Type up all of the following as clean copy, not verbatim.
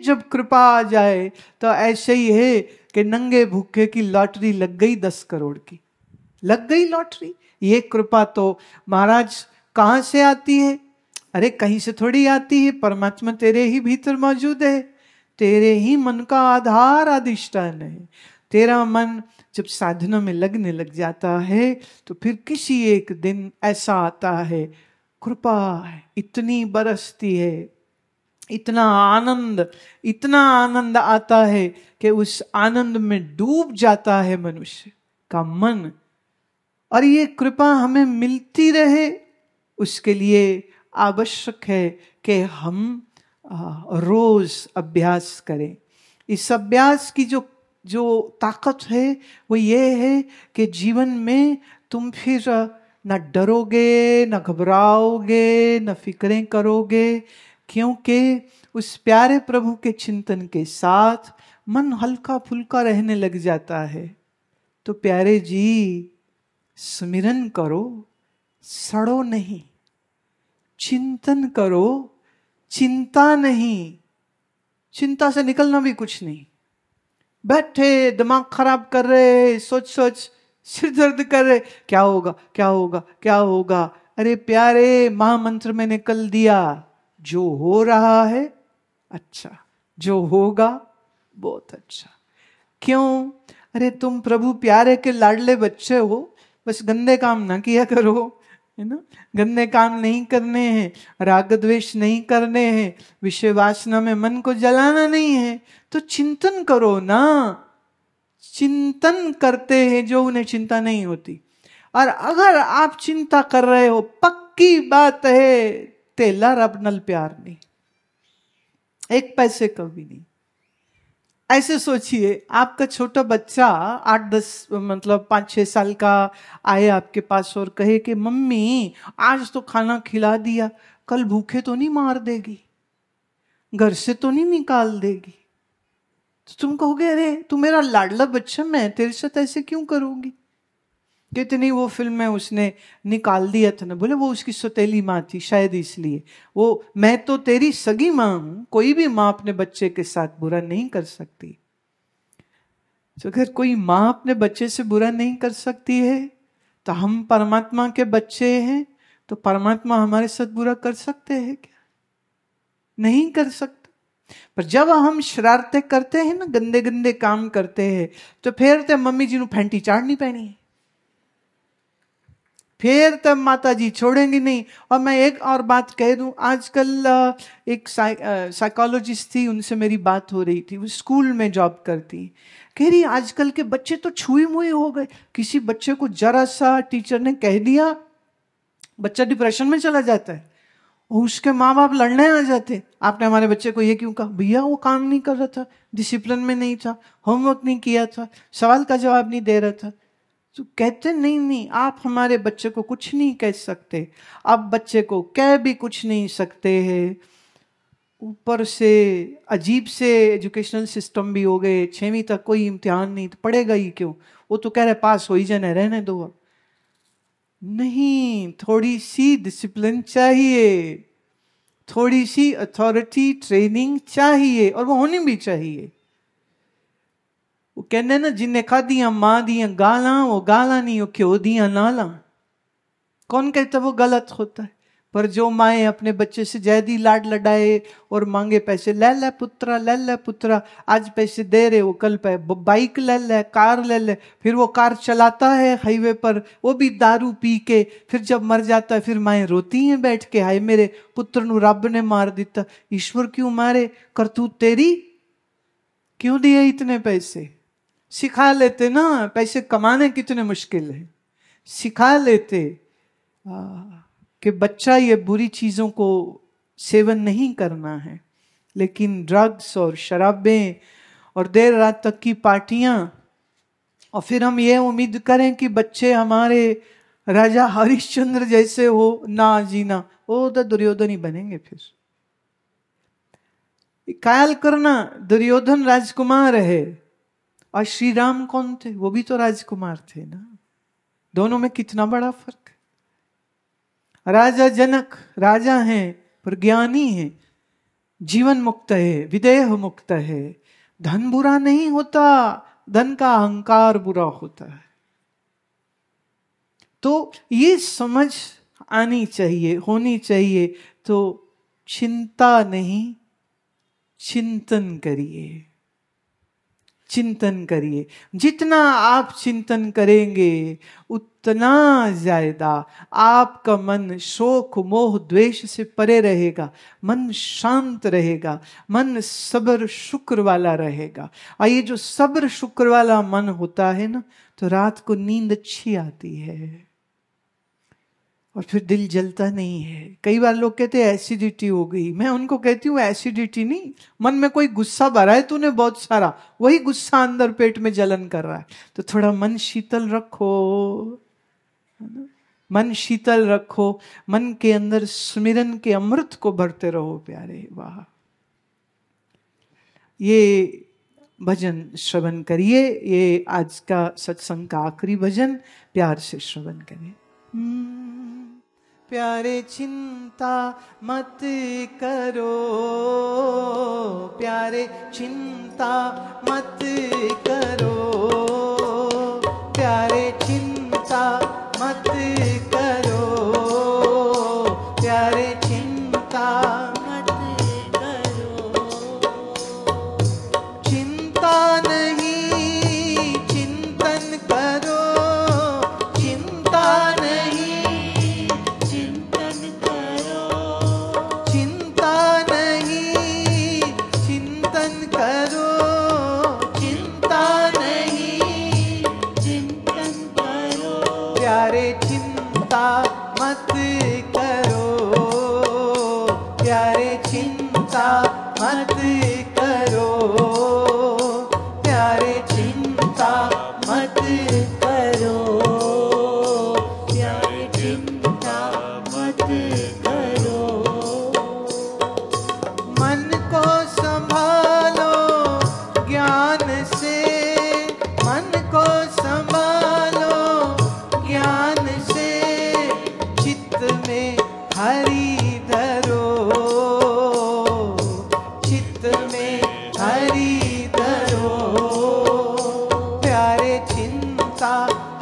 जब कृपा आ जाए तो ऐसे ही है कि नंगे भूखे की लॉटरी लग गई 10 करोड़ की, लग गई लॉटरी। ये कृपा तो महाराज कहां से आती है? अरे कहीं से थोड़ी आती है, परमात्मा तेरे ही भीतर मौजूद है, तेरे ही मन का आधार अधिष्ठान है। तेरा मन जब साधना में लगने लग जाता है तो फिर किसी एक दिन ऐसा आता है, कृपा इतनी बरसती है, इतना आनंद आता है कि उस आनंद में डूब जाता है मनुष्य का मन। और ये कृपा हमें मिलती रहे, उसके लिए आवश्यक है कि हम रोज अभ्यास करें। इस अभ्यास की जो ताकत है वो ये है कि जीवन में तुम फिर न डरोगे, न घबराओगे, न फिक्रें करोगे, क्योंकि उस प्यारे प्रभु के चिंतन के साथ मन हल्का फुल्का रहने लग जाता है। तो प्यारे जी, स्मरण करो, सड़ो नहीं, चिंतन करो, चिंता नहीं। चिंता से निकलना भी कुछ नहीं। बैठे दिमाग खराब कर रहे, सोच सिर दर्द कर रहे, क्या होगा क्या होगा क्या होगा। अरे प्यारे, महामंत्र मैंने कल दिया, जो हो रहा है अच्छा, जो होगा बहुत अच्छा। क्यों? अरे तुम प्रभु प्यारे के लाडले बच्चे हो, बस गंदे काम ना किया करो, है ना। गंदे काम नहीं करने हैं, राग द्वेष नहीं करने हैं, विषय वासना में मन को जलाना नहीं है, तो चिंतन करो ना। चिंतन करते हैं जो उन्हें चिंता नहीं होती। और अगर आप चिंता कर रहे हो, पक्की बात है, तेला रब नल प्यार नहीं, एक पैसे का भी नहीं। ऐसे सोचिए, आपका छोटा बच्चा 8-10 मतलब 5-6 साल का आए आपके पास और कहे कि मम्मी आज तो खाना खिला दिया, कल भूखे तो नहीं मार देगी, घर से तो नहीं निकाल देगी। तो तुम कहोगे अरे तू मेरा लाडला बच्चा, मैं तेरे साथ ऐसे क्यों करूंगी। कितनी वो फिल्म में उसने निकाल दिया था ना, बोले वो उसकी सौतेली माँ थी शायद इसलिए। वो मैं तो तेरी सगी माँ हूं, कोई भी माँ अपने बच्चे के साथ बुरा नहीं कर सकती। तो अगर कोई माँ अपने बच्चे से बुरा नहीं कर सकती है, तो हम परमात्मा के बच्चे हैं, तो परमात्मा हमारे साथ बुरा कर सकते हैं क्या? नहीं कर सकते। पर जब हम शरारतें करते हैं ना, गंदे गंदे काम करते हैं, तो फिर तो मम्मी जी ने फैंटी चाड़नी पैनी है, फिर तब माता जी छोड़ेंगी नहीं। और मैं एक और बात कह दूं, आजकल एक साइकोलॉजिस्ट थी, उनसे मेरी बात हो रही थी, वो स्कूल में जॉब करती, कह रही आजकल के बच्चे तो छुई मुई हो गए। किसी बच्चे को जरा सा टीचर ने कह दिया, बच्चा डिप्रेशन में चला जाता है, और उसके माँ बाप लड़ने आ जाते, आपने हमारे बच्चे को ये क्यों कहा। भैया वो काम नहीं कर रहा था, डिसिप्लिन में नहीं था, होमवर्क नहीं किया था, सवाल का जवाब नहीं दे रहा था। तो कहते नहीं, आप हमारे बच्चे को कुछ नहीं कह सकते, आप बच्चे को कह भी कुछ नहीं सकते हैं। ऊपर से अजीब से एजुकेशनल सिस्टम भी हो गए, 6वीं तक कोई इम्तिहान नहीं, तो पढ़ेगा ही क्यों, वो तो कह रहे पास हो ही जाने, रहने दो। नहीं, थोड़ी सी डिसिप्लिन चाहिए, थोड़ी सी अथॉरिटी ट्रेनिंग चाहिए, और वो होनी भी चाहिए। वो कहने ना, जिन्हें खादियां मां दियां गालां, वो गालां नहीं, वो क्यों दियां नाला। कौन कहता वो गलत होता है? पर जो माए अपने बच्चे से जैदी लाड लडाए और मांगे पैसे, ले ले पुत्रा, आज पैसे दे रहे, वो कल पे बाइक ले ले, कार ले ले, फिर वो कार चलाता है हाईवे पर, वो भी दारू पी के, फिर जब मर जाता है फिर माए रोती हैं बैठ के, हाय मेरे पुत्र नु रब ने मार दिता। ईश्वर क्यों मारे, करतूत तेरी, क्यों दिए इतने पैसे। सिखा लेते ना, पैसे कमाने कितने मुश्किल है, सिखा लेते कि बच्चा ये बुरी चीजों को सेवन नहीं करना है। लेकिन ड्रग्स और शराबें और देर रात तक की पार्टियां, और फिर हम ये उम्मीद करें कि बच्चे हमारे राजा हरिश्चंद्र जैसे हो, ना जीना, वो तो दुर्योधन ही बनेंगे। फिर ख्याल करना, दुर्योधन राजकुमार है और श्री राम कौन थे, वो भी तो राजकुमार थे ना। दोनों में कितना बड़ा फर्क है। राजा जनक राजा हैं पर ज्ञानी हैं, जीवन मुक्त है, विदेह मुक्त है। धन बुरा नहीं होता, धन का अहंकार बुरा होता है। तो ये समझ आनी चाहिए, होनी चाहिए। तो चिंता नहीं, चिंतन करिए, चिंतन करिए। जितना आप चिंतन करेंगे उतना ज्यादा आपका मन शोक मोह द्वेष से परे रहेगा, मन शांत रहेगा, मन सब्र शुक्र वाला रहेगा। और ये जो सब्र शुक्र वाला मन होता है ना, तो रात को नींद अच्छी आती है और फिर दिल जलता नहीं है। कई बार लोग कहते हैं एसिडिटी हो गई। मैं उनको कहती हूँ एसिडिटी नहीं, मन में कोई गुस्सा भरा है तूने बहुत सारा, वही गुस्सा अंदर पेट में जलन कर रहा है। तो थोड़ा मन शीतल रखो, मन शीतल रखो, मन के अंदर स्मिरन के अमृत को भरते रहो प्यारे। वाह, ये भजन श्रवण करिए। ये आज का सत्संग का आखिरी भजन, प्यार से श्रवण करें। प्यारे चिंता मत करो, प्यारे चिंता मत करो, प्यारे चिंता मत करो, प्यारे चिंता मत करो। चिंता नहीं चिंतन करो, चिंता नहीं चिंतन करो, चिंता नहीं चिंतन करो, चिंता नहीं चिंतन करो। प्यारे चिंता मत करो, प्यारे चिंता मत करो, प्यारे चिंता मत करो, प्यारे चिंता मत करो। मन को संभालो ज्ञान से, मन को संभालो ज्ञान से, चित्त में हरि धरो, चित्त में हरि धरो। प्यारे चिंता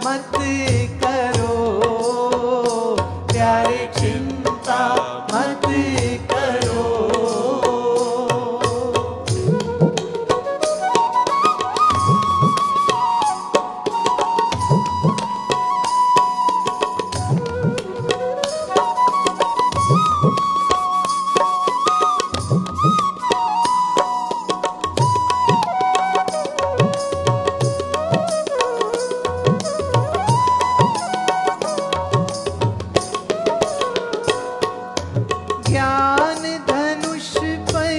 मत करो, प्यारे चिंता मत करो। ज्ञान धनुष पे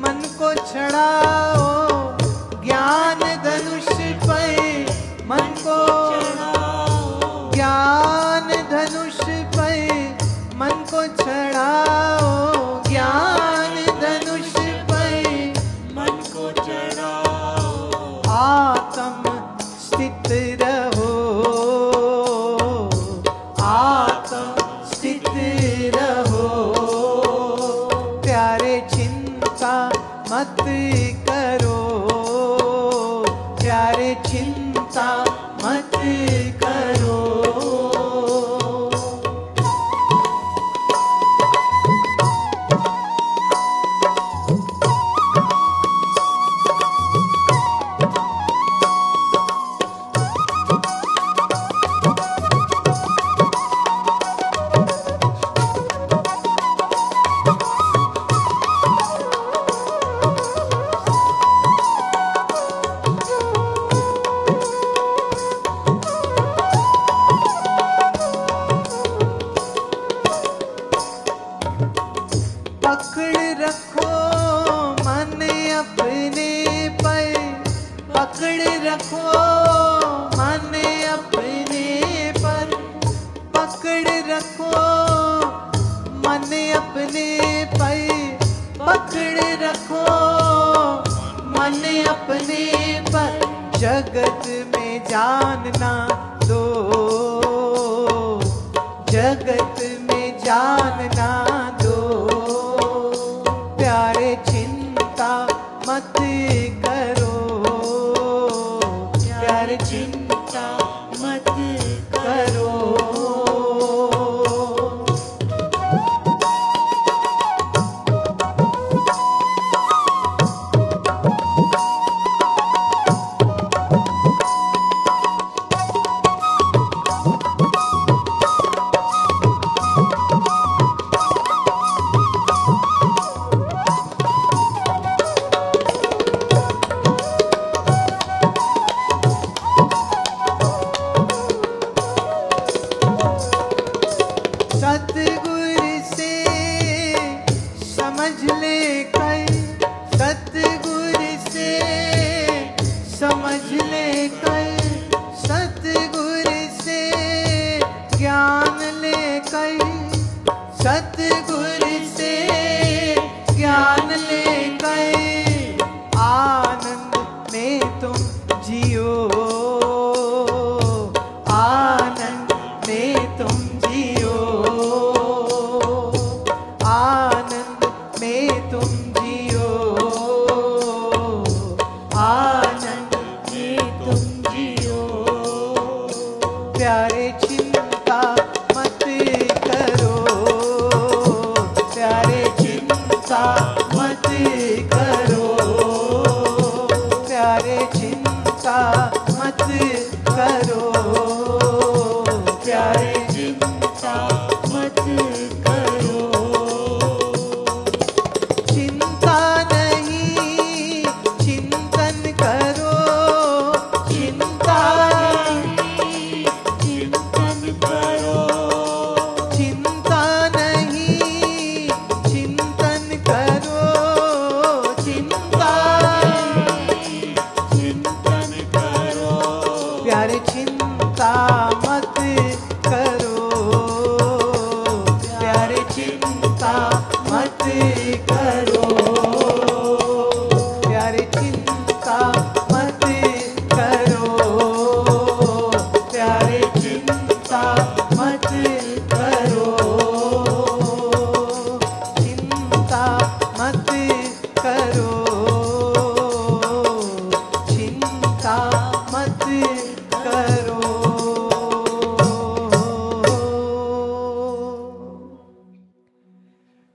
मन को चढ़ाओ, ज्ञान धनुष पे मन को चढ़ाओ, ज्ञान धनुष पे मन को चढ़ाओ, ज्ञान धनुष पे मन को चढ़ाओ। आत्म स्थित रहो, आत्म स्थित रहो। प्यारे चिंता मत करो, प्यारे चिंता मत करो। पकड़ रखो मन अपने पर, पकड़ रखो मन अपने पर, पकड़ रखो मन अपने पर, पकड़ रखो मन अपने पर। जगत में जानना दो, जगत में जानना दो। प्यारे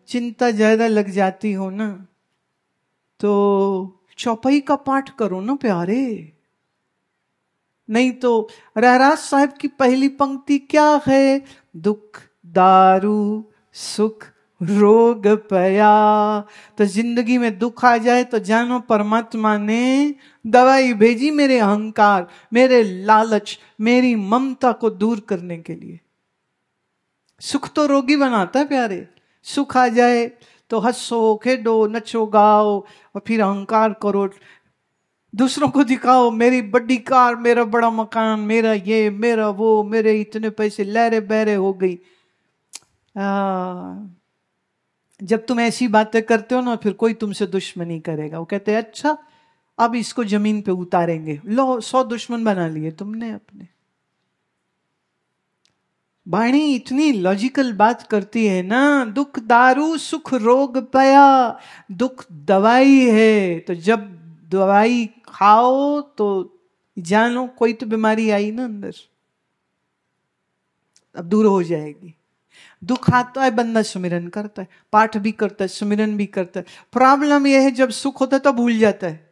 चिंता ज्यादा लग जाती हो ना, तो चौपाई का पाठ करो ना प्यारे। नहीं तो रहराज साहब की पहली पंक्ति क्या है? दुख दारू सुख रोग पया। तो जिंदगी में दुख आ जाए तो जानो परमात्मा ने दवाई भेजी मेरे अहंकार, मेरे लालच, मेरी ममता को दूर करने के लिए। सुख तो रोगी बनाता है प्यारे। सुख आ जाए तो हंसो खेडो नचो गाओ और फिर अहंकार करो, दूसरों को दिखाओ, मेरी बड़ी कार, मेरा बड़ा मकान, मेरा ये मेरा वो, मेरे इतने पैसे, लहरे बहरे हो गई। जब तुम ऐसी बातें करते हो ना, फिर कोई तुमसे दुश्मनी करेगा। वो कहते हैं अच्छा अब इसको जमीन पे उतारेंगे, लो 100 दुश्मन बना लिए तुमने अपने। वाणी इतनी लॉजिकल बात करती है ना, दुख दारू सुख रोग पया। दुख दवाई है, तो जब दवाई खाओ तो जानो कोई तो बीमारी आई ना अंदर, अब दूर हो जाएगी। दुख आता है, बंदा सुमिरन करता है, पाठ भी करता है, सुमिरन भी करता है। प्रॉब्लम यह है जब सुख होता है तब भूल जाता है।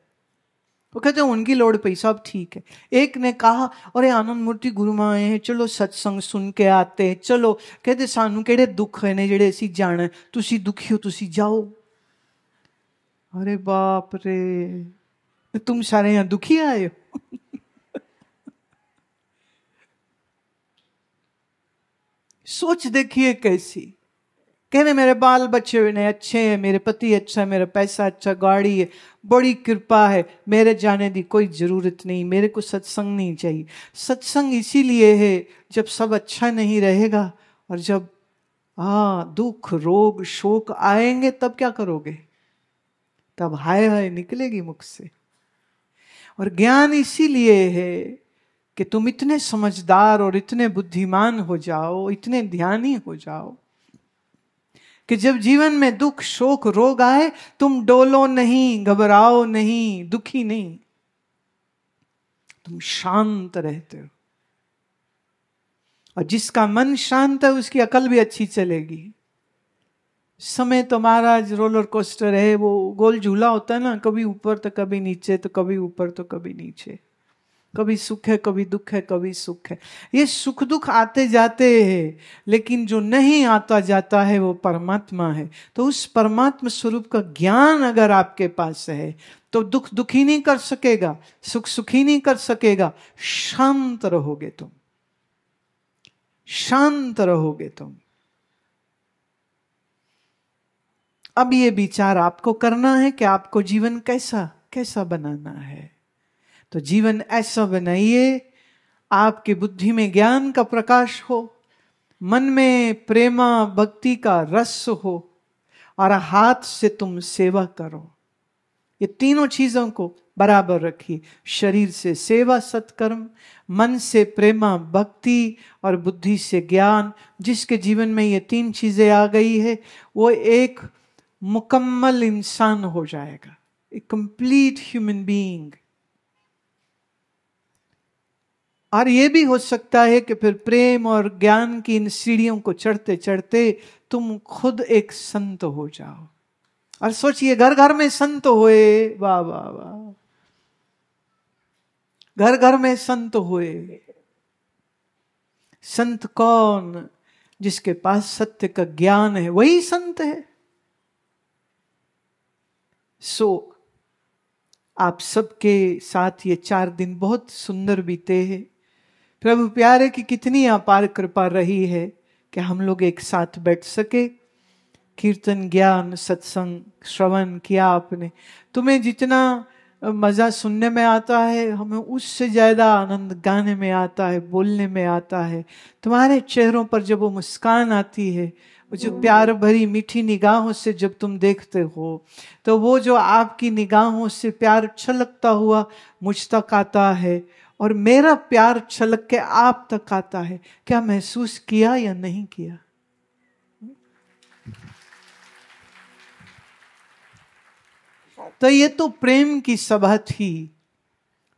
वो कहते हैं उनकी लोड़ पई, सब ठीक है। एक ने कहा अरे आनंद मूर्ति गुरु मां आए हैं, चलो सत्संग सुन के आते हैं, चलो। कहते सानू केड़े दुख है ने जेड़े असी जाना, तुसी दुखी हो तुसी जाओ। अरे बाप रे, तुम सारे यहां दुखी आए हो। सोच देखिए कैसी। कहने मेरे बाल बच्चे ने अच्छे हैं, मेरे पति अच्छा है, मेरा पैसा अच्छा, गाड़ी है, बड़ी कृपा है, मेरे जाने की कोई जरूरत नहीं, मेरे को सत्संग नहीं चाहिए। सत्संग इसीलिए है जब सब अच्छा नहीं रहेगा, और जब दुख रोग शोक आएंगे तब क्या करोगे? तब हाय हाय निकलेगी मुख से। और ज्ञान इसीलिए है कि तुम इतने समझदार और इतने बुद्धिमान हो जाओ, इतने ध्यानी हो जाओ कि जब जीवन में दुख शोक रोग आए तुम डोलो नहीं, घबराओ नहीं, दुखी नहीं, तुम शांत रहते हो। और जिसका मन शांत है उसकी अकल भी अच्छी चलेगी। समय तो महाराज रोलर कोस्टर है, वो गोल झूला होता है ना, कभी ऊपर तो कभी नीचे, तो कभी ऊपर तो कभी नीचे, कभी सुख है कभी दुख है कभी सुख है। ये सुख दुख आते जाते हैं, लेकिन जो नहीं आता जाता है वो परमात्मा है। तो उस परमात्मा स्वरूप का ज्ञान अगर आपके पास है तो दुख दुखी नहीं कर सकेगा, सुख सुखी नहीं कर सकेगा। शांत रहोगे तुम, शांत रहोगे तुम। अब ये विचार आपको करना है कि आपको जीवन कैसा कैसा बनाना है। तो जीवन ऐसा बनाइए आपकी बुद्धि में ज्ञान का प्रकाश हो, मन में प्रेमा भक्ति का रस हो, और हाथ से तुम सेवा करो। ये तीनों चीजों को बराबर रखिए। शरीर से सेवा सत्कर्म, मन से प्रेमा भक्ति, और बुद्धि से ज्ञान। जिसके जीवन में ये तीन चीजें आ गई है वो एक मुकम्मल इंसान हो जाएगा, ए कंप्लीट ह्यूमन बीइंग। और यह भी हो सकता है कि फिर प्रेम और ज्ञान की इन सीढ़ियों को चढ़ते चढ़ते तुम खुद एक संत हो जाओ। और सोचिए घर घर में संत होए, वाह वाह वाह, घर घर में संत हुए। संत कौन? जिसके पास सत्य का ज्ञान है वही संत है। आप सबके साथ ये 4 दिन बहुत सुंदर बीते हैं। प्रभु प्यारे की कितनी अपार कृपा रही है कि हम लोग एक साथ बैठ सके, कीर्तन ज्ञान सत्संग श्रवण किया आपने। तुम्हें जितना मजा सुनने में आता है, हमें उससे ज्यादा आनंद गाने में आता है, बोलने में आता है। तुम्हारे चेहरों पर जब वो मुस्कान आती है, वो जो प्यार भरी मीठी निगाहों से जब तुम देखते हो, तो वो जो आपकी निगाहों से प्यार छलकता हुआ मुझ तक आता है, और मेरा प्यार छलक के आप तक आता है। क्या महसूस किया या नहीं किया? तो ये तो प्रेम की सभा थी।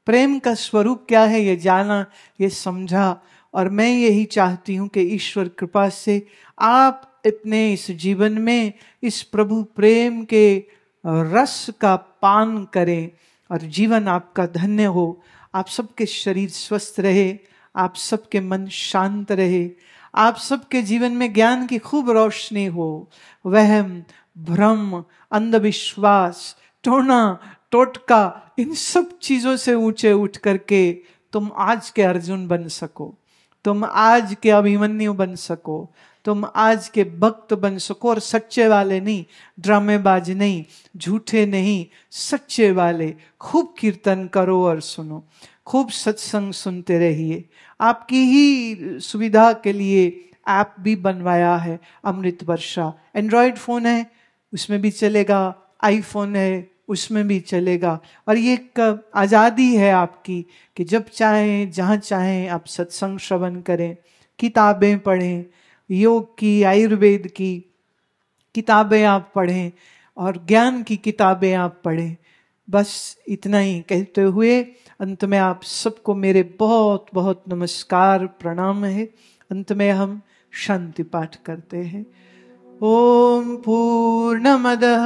प्रेम का स्वरूप क्या है ये जाना, ये समझा। और मैं यही चाहती हूं कि ईश्वर कृपा से आप अपने इस जीवन में इस प्रभु प्रेम के रस का पान करें और जीवन आपका धन्य हो। आप सबके शरीर स्वस्थ रहे, आप सबके मन शांत रहे, आप सबके जीवन में ज्ञान की खूब रोशनी हो। वहम, भ्रम, अंधविश्वास, टोना टोटका, इन सब चीजों से ऊंचे उठ करके तुम आज के अर्जुन बन सको, तुम आज के अभिमन्यु बन सको, तुम आज के भक्त बन सको। और सच्चे वाले नहीं, ड्रामेबाज नहीं, झूठे नहीं, सच्चे वाले। खूब कीर्तन करो और सुनो, खूब सत्संग सुनते रहिए। आपकी ही सुविधा के लिए ऐप भी बनवाया है अमृत वर्षा। एंड्रॉयड फोन है उसमें भी चलेगा, आईफोन है उसमें भी चलेगा। और ये एक आज़ादी है आपकी कि जब चाहें जहाँ चाहें आप सत्संग श्रवण करें, किताबें पढ़ें, योग की, आयुर्वेद की किताबें आप पढ़ें और ज्ञान की किताबें आप पढ़ें। बस इतना ही कहते हुए अंत में आप सबको मेरे बहुत बहुत नमस्कार, प्रणाम है। अंत में हम शांति पाठ करते हैं। ओम पूर्णमदः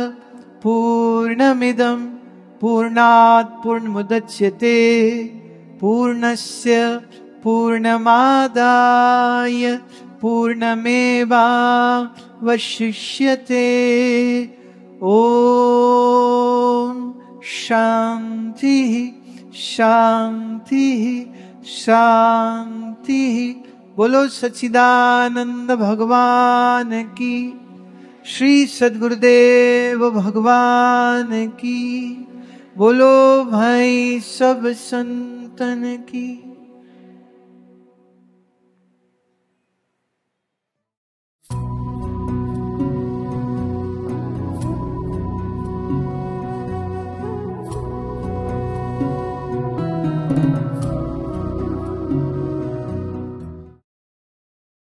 पूर्णमिदं पूर्णात् पूर्णमुदच्यते पूर्णस्य पूर्णमादाय पूर्णमेवावशिष्यते। ओम शांति शांति शांति। बोलो सच्चिदानंद भगवान की, श्री सद्गुरुदेव भगवान की, बोलो भाई सब संतन की।